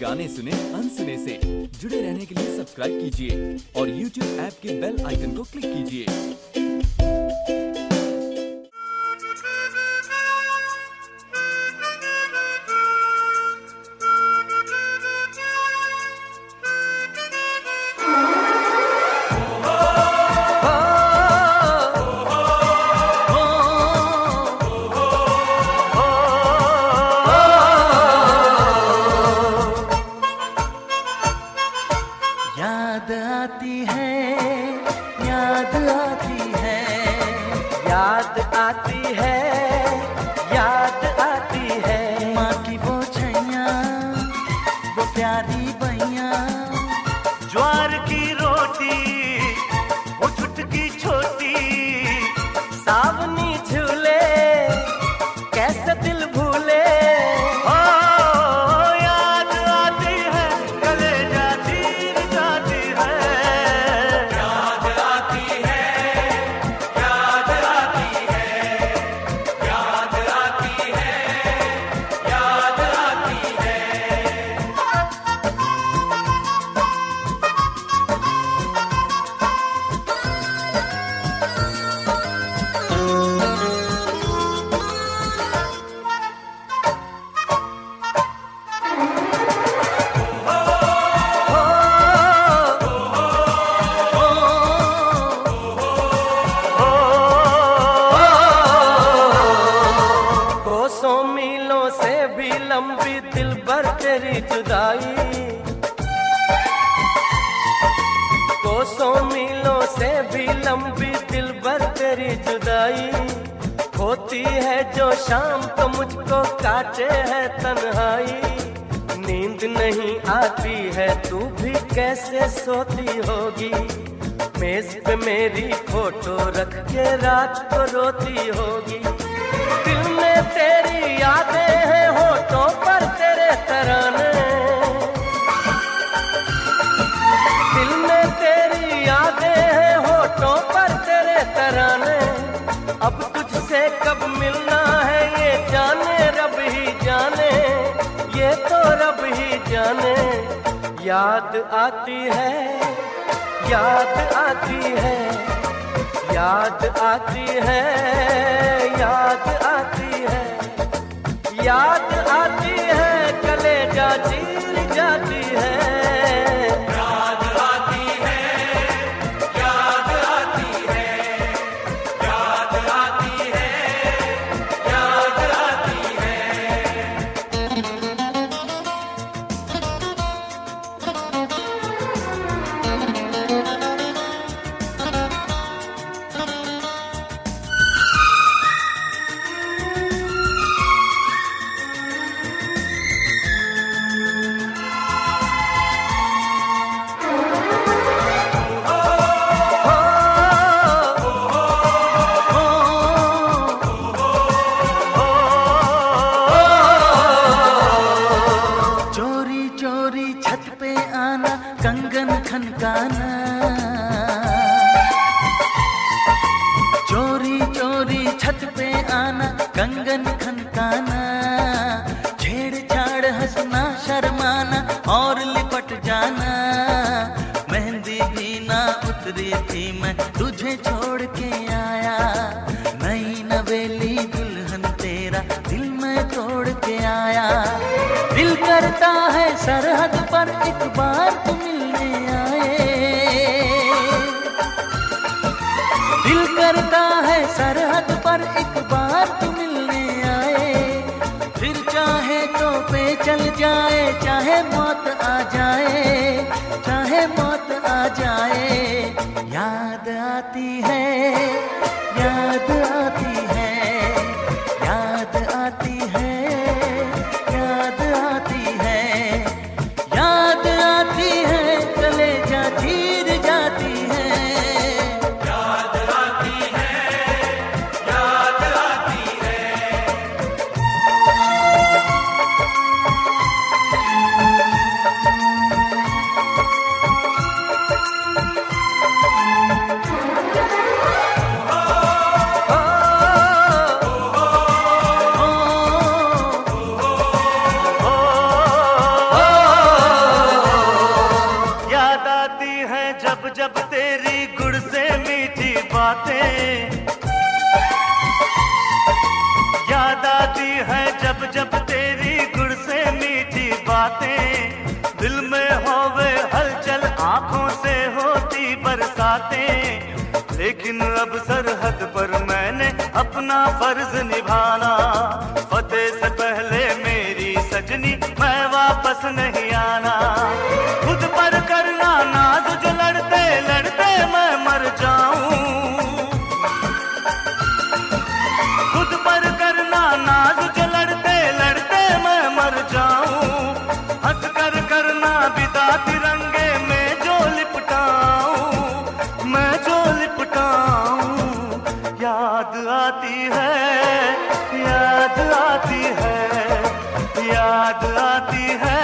गाने सुने अनसुने से। जुड़े रहने के लिए सब्सक्राइब कीजिए और YouTube ऐप के बेल आइकन को क्लिक कीजिए। याद आती है, याद आती है, याद आती है, याद आती है। माँ की वो छैया, वो प्यारी बैया, ज्वार की रोटी, वो चुटकी छोटी, सावनी झूले, कैसे दिल भूले। मीलों से भी लंबी दिल भर तेरी जुदाई, कोसों मीलों से भी लंबी दिल भर तेरी जुदाई। होती है जो शाम को मुझको काटे है तन्हाई, नींद नहीं आती है तू भी कैसे सोती होगी। मेज पे मेरी फोटो रख के रात को रोती होगी। दिल में तेरी यादें हैं, होठों पर तेरे तराने, दिल में तेरी यादें हैं, होठों पर तेरे तराने। अब तुझसे कब मिलना है ये जाने रब ही जाने, ये तो रब ही जाने। याद आती है, याद आती है, याद आती है, याद आती है, याद आती है, कलेजा चीर जाती है। याद आती है, याद आती है, याद आती है, याद आती है। छत पे आना, कंगन खनकाना, चोरी चोरी छत पे आना, कंगन खनकाना, छेड़छाड़ हंसना शर्माना और लिपट जाना। मेहंदी भी ना उतरी थी मैं तुझे छोड़ के आया, नई नवेली दुल्हन तेरा दिल में तोड़ के आया। दिल करता है सरहद पर एक बार तू मिलने आए, दिल करता है सरहद पर एक बार तू मिलने आए। फिर चाहे तो पे चल जाए, चाहे मौत आ जाए, चाहे मौत आ जाए। याद आती है, याद आती है, याद आती है, याद आती है, याद आती है, कलेजा चीर जाती है। याद आती है, याद आती है। Oh लेकिन अब सरहद पर मैंने अपना फर्ज निभाना। फतेह से पहले मेरी सजनी मैं वापस नहीं आना। खुद पर करना नाज जो लड़ते लड़ते मैं मर जाऊं। खुद पर करना नाज जो लड़ते लड़ते मैं मर जाऊं। हंस कर करना बिता तिरंगे में जो लिपटाऊं, मैं जो लिपटाऊं। याद आती है, याद आती है, याद आती है।